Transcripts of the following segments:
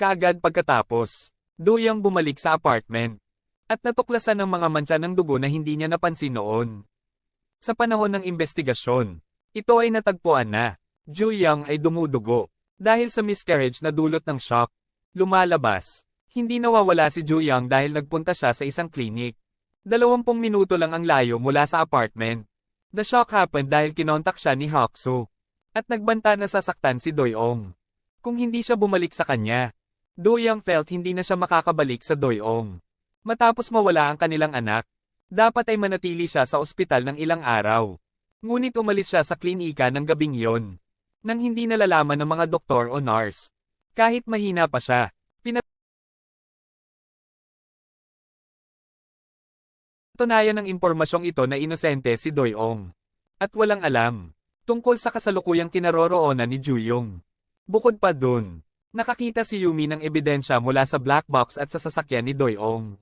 Kaagad pagkatapos, Doyoung bumalik sa apartment. At natuklasan ng mga mantsa ng dugo na hindi niya napansin noon. Sa panahon ng investigasyon, ito ay natagpuan na. Doyoung ay dumudugo. Dahil sa miscarriage na dulot ng shock. Lumalabas. Hindi nawawala si Doyoung dahil nagpunta siya sa isang klinik. 20 minuto lang ang layo mula sa apartment. The shock happened dahil kinontak siya ni Hak-soo. At nagbanta na sasaktan si Doyoung. Kung hindi siya bumalik sa kanya, Doyoung felt hindi na siya makakabalik sa Doyoung. Matapos mawala ang kanilang anak, dapat ay manatili siya sa ospital ng ilang araw. Ngunit umalis siya sa klinika ng gabing iyon. Nang hindi nalalaman ng mga doktor o nurse. Kahit mahina pa siya, pinatunayan ng impormasyong ito na inosente si Doyoung. At walang alam tungkol sa kasalukuyang kinaroroonan ni Doyoung. Bukod pa dun, nakakita si Yumi ng ebidensya mula sa black box at sa sasakyan ni Doyoung.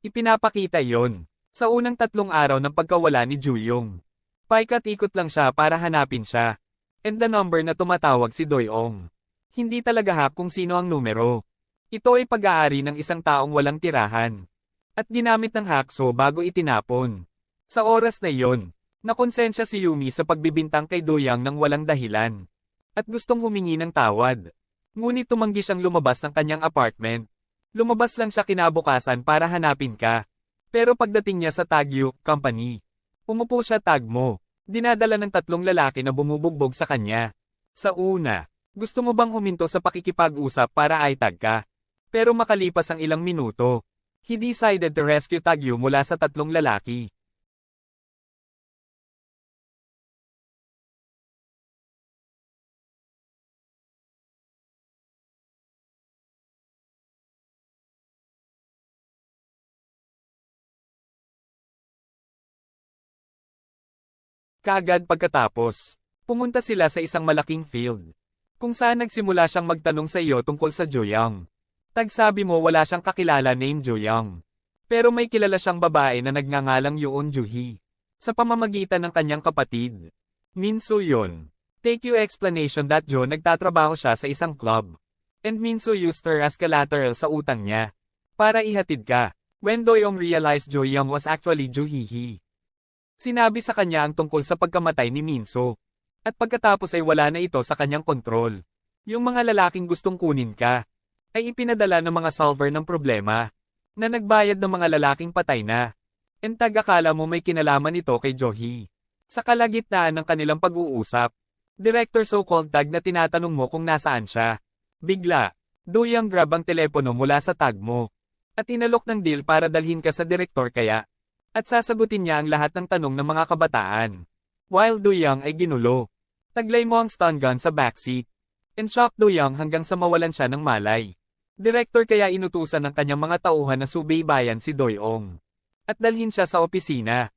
Ipinapakita yon sa unang 3 araw ng pagkawala ni Doyoung. Paikat-ikot lang siya para hanapin siya. And the number na tumatawag si Doyoung. Hindi talaga hak kung sino ang numero. Ito ay pag-aari ng isang taong walang tirahan. At ginamit ng Hak-soo bago itinapon. Sa oras na iyon, nakonsensya si Yumi sa pagbibintang kay Doyoung ng walang dahilan. At gustong humingi ng tawad. Ngunit tumanggi siyang lumabas ng kanyang apartment. Lumabas lang siya kinabukasan para hanapin ka. Pero pagdating niya sa Tagyu Company, umupo siya tagmo. Dinadala ng 3 lalaki na bumubugbog sa kanya. Sa una, gusto mo bang huminto sa pakikipag-usap para aitag ka? Pero makalipas ang ilang minuto, he decided to rescue Tagyu mula sa 3 lalaki. Kaagad pagkatapos, pumunta sila sa isang malaking field. Kung saan nagsimula siyang magtanong sa iyo tungkol sa Doyoung. Tagsabi mo wala siyang kakilala named Doyoung. Pero may kilala siyang babae na nagngangalang Yoon Juhee. Sa pamamagitan ng kanyang kapatid. Min-soo yon. Take you explanation that Jo nagtatrabaho siya sa isang club. And Min-soo used her as collateral sa utang niya. Para ihatid ka. When Doyoung realized Doyoung was actually Juhee. Sinabi sa kanya ang tungkol sa pagkamatay ni Min-soo. At pagkatapos ay wala na ito sa kanyang kontrol. Yung mga lalaking gustong kunin ka, ay ipinadala ng mga solver ng problema, na nagbayad ng mga lalaking patay na. And akala mo may kinalaman ito kay Juhee. Sa kalagitnaan ng kanilang pag-uusap, Director so-called tag na tinatanong mo kung nasaan siya. Bigla, Doyoung grab ang telepono mula sa tag mo. At inalok ng deal para dalhin ka sa direktor kaya. At sasagutin niya ang lahat ng tanong ng mga kabataan. While Doyoung ay ginulo. Taglay mo ang stun gun sa backseat. And shock Doyoung hanggang sa mawalan siya ng malay. Direktor kaya inutusan ng kanyang mga tauhan na subaybayan si Doyoung. At dalhin siya sa opisina.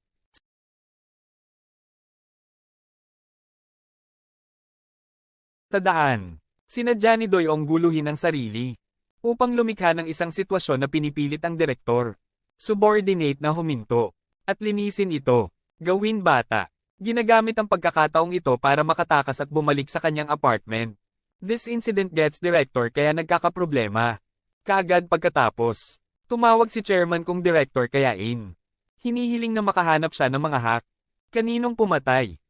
Tadaan, sinadya ni Doyoung guluhin ang sarili. Upang lumikha ng isang sitwasyon na pinipilit ang direktor. Subordinate na huminto. At linisin ito. Gawin bata. Ginagamit ang pagkakataong ito para makatakas at bumalik sa kanyang apartment. This incident gets director kaya nagkakaproblema. Kaagad pagkatapos, tumawag si chairman kung director kayain. Hinihiling na makahanap siya ng mga hack. Kaninong pumatay?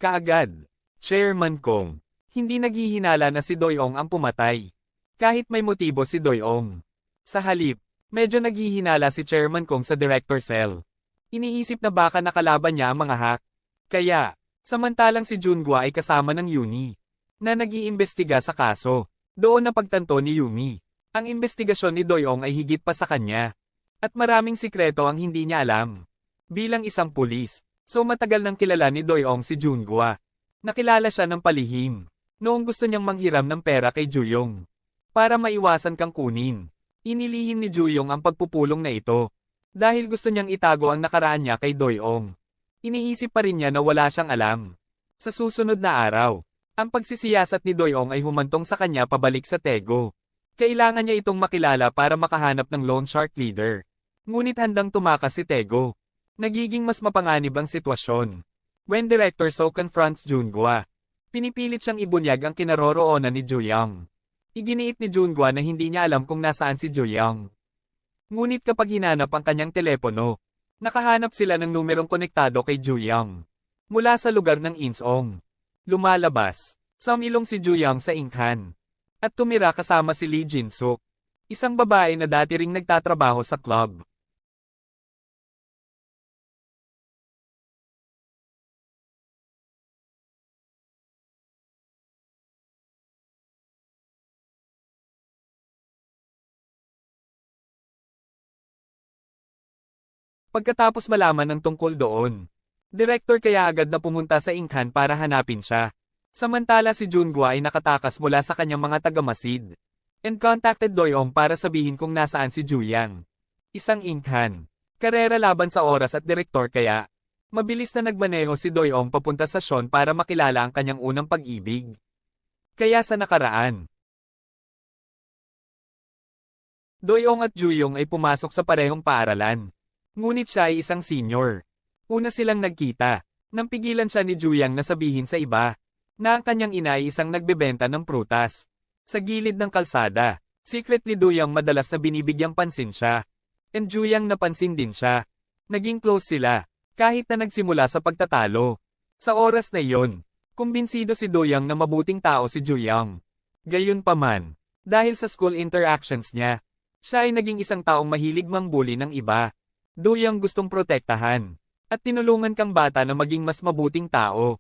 Kaagad, chairman kong, hindi naghihinala na si Doyoung ang pumatay. Kahit may motibo si Doyoung. Sa halip, medyo naghihinala si chairman kong sa director cell. Iniisip na baka nakalaban niya ang mga hack. Kaya, samantalang si Jungwa ay kasama ng Yuni, na nag-iimbestiga sa kaso. Doon napagtanto ni Yumi. Ang investigasyon ni Doyoung ay higit pa sa kanya. At maraming sikreto ang hindi niya alam. Bilang isang pulis, so matagal nang kilala ni Doyoung si Jungwa. Nakilala siya ng palihim, noong gusto niyang manghiram ng pera kay Doyoung. Para maiwasan kang kunin. Inilihim ni Doyoung ang pagpupulong na ito. Dahil gusto niyang itago ang nakaraan niya kay Doyoung. Iniisip pa rin niya na wala siyang alam. Sa susunod na araw, ang pagsisiyasat ni Doyoung ay humantong sa kanya pabalik sa Taegu. Kailangan niya itong makilala para makahanap ng loan shark leader. Ngunit handang tumakas si Taegu. Nagiging mas mapanganib ang sitwasyon. When Director So confronts Jungwa, pinipilit siyang ibunyag ang kinaroroonan ni Doyoung. Iginiit ni Jungwa na hindi niya alam kung nasaan si Joyoung. Ngunit kapag hinanap ang kanyang telepono, nakahanap sila ng numerong konektado kay Joyoung. Mula sa lugar ng Insong. Lumalabas, sumilong si Joyoung sa ingkan. At tumira kasama si Lee Jin-suk, isang babae na dati ring nagtatrabaho sa club. Pagkatapos malaman ng tungkol doon, direktor kaya agad na pumunta sa ingkan para hanapin siya. Samantala si Jungwa ay nakatakas mula sa kanyang mga tagamasid. And contacted Doyoung para sabihin kung nasaan si Juyang. Isang ingkan. Karera laban sa oras at direktor kaya, mabilis na nagmaneho si Doyoung papunta sa Sean para makilala ang kanyang unang pag-ibig. Kaya sa nakaraan, Doyoung at Juyong ay pumasok sa parehong paaralan. Ngunit siya ay isang senior. Una silang nagkita. Nang pigilan siya ni Juyang na sabihin sa iba, na ang kanyang ina ay isang nagbebenta ng prutas. Sa gilid ng kalsada, secretly Doyoung madalas na binibigyang pansin siya. And Juyang napansin din siya. Naging close sila, kahit na nagsimula sa pagtatalo. Sa oras na iyon, kumbinsido si Doyoung na mabuting tao si Juyang. Gayunpaman, dahil sa school interactions niya, siya ay naging isang taong mahilig mangbuli ng iba. Doyoung gustong protektahan, at tinulungan kang bata na maging mas mabuting tao.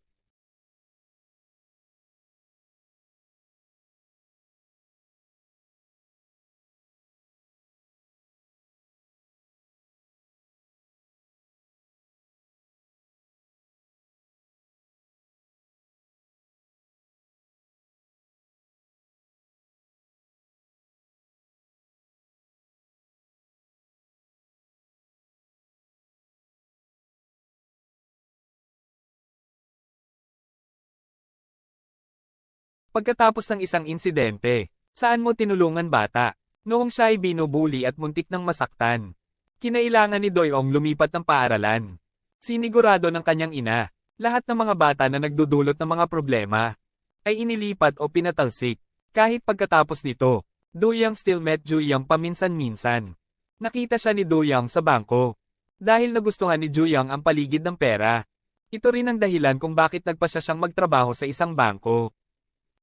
Pagkatapos ng isang insidente, saan mo tinulungan bata? Noong siya ay binubuli at muntik ng masaktan. Kinailangan ni Doyoung lumipat ng paaralan. Sinigurado ng kanyang ina, lahat ng mga bata na nagdudulot ng mga problema, ay inilipat o pinatalsik. Kahit pagkatapos nito, Doyoung still met Juyang paminsan-minsan. Nakita siya ni Doyoung sa bangko. Dahil nagustuhan ni Juyang ang paligid ng pera. Ito rin ang dahilan kung bakit nagpasya siyang magtrabaho sa isang bangko.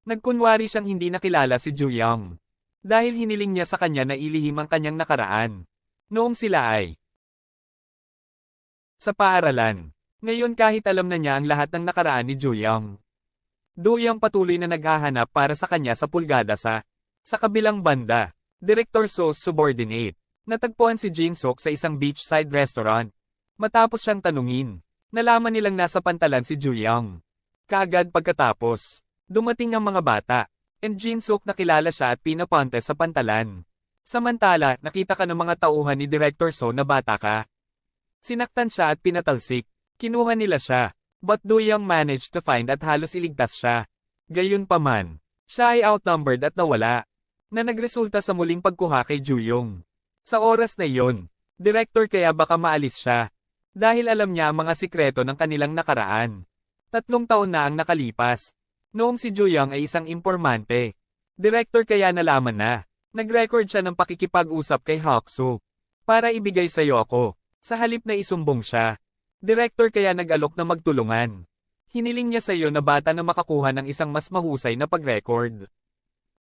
Nagkunwari siyang hindi nakilala si Juyang. Dahil hiniling niya sa kanya na ilihim ang kanyang nakaraan. Noong sila ay sa paaralan. Ngayon kahit alam na niya ang lahat ng nakaraan ni Juyang. Doyoung patuloy na naghahanap para sa kanya sa pulgada sa kabilang banda. Director So's subordinate. Natagpuan si Jin-suk sa isang beachside restaurant. Matapos siyang tanungin, nalaman nilang nasa pantalan si Juyang. Kaagad pagkatapos, dumating ang mga bata, and Jin-suk nakilala siya at pinapunta sa pantalan. Samantala, nakita ka ng mga tauhan ni Director So na bata ka. Sinaktan siya at pinatalsik. Kinuha nila siya, but Doyoung managed to find at halos iligtas siya. Gayunpaman, siya ay outnumbered at nawala, na nagresulta sa muling pagkuha kay Juyong. Sa oras na iyon, Director kaya baka maalis siya, dahil alam niya ang mga sikreto ng kanilang nakaraan. 3 taon na ang nakalipas. Noong si Juyang ay isang impormante. Director kaya nalaman na. Nag-record siya ng pakikipag-usap kay Hoksu. Para ibigay sa'yo ako. Sa halip na isumbong siya. Director kaya nag-alok na magtulungan. Hiniling niya sa'yo na bata na makakuha ng isang mas mahusay na pag-record.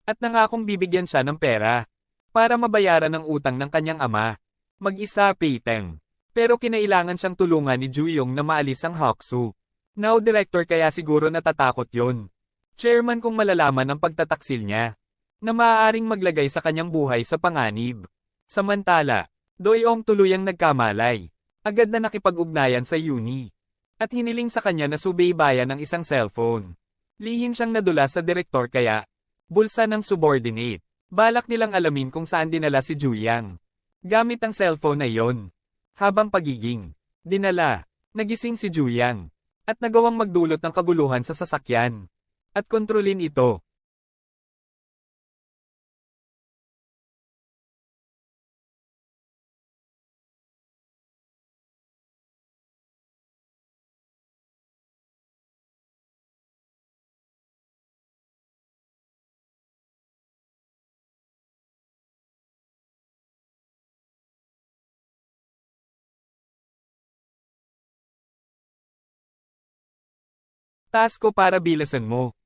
At nangakong bibigyan siya ng pera. Para mabayaran ang utang ng kanyang ama. Mag-isa Peiteng. Pero kinailangan siyang tulungan ni Juyong na maalis ang Hoksu. Now director kaya siguro natatakot yon. Chairman kung malalaman ang pagtataksil niya, na maaaring maglagay sa kanyang buhay sa panganib. Samantala, Doyoung tuluyang nagkamalay. Agad na nakipag-ugnayan sa Uni. At hiniling sa kanya na subaybayan ng isang cellphone. Lihim siyang nadula sa direktor kaya, bulsa ng subordinate. Balak nilang alamin kung saan dinala si Juyang. Gamit ang cellphone na iyon. Habang pagiging dinala, nagising si Juyang. At nagawang magdulot ng kaguluhan sa sasakyan. At kontrolin ito. Task ko para bilasan mo.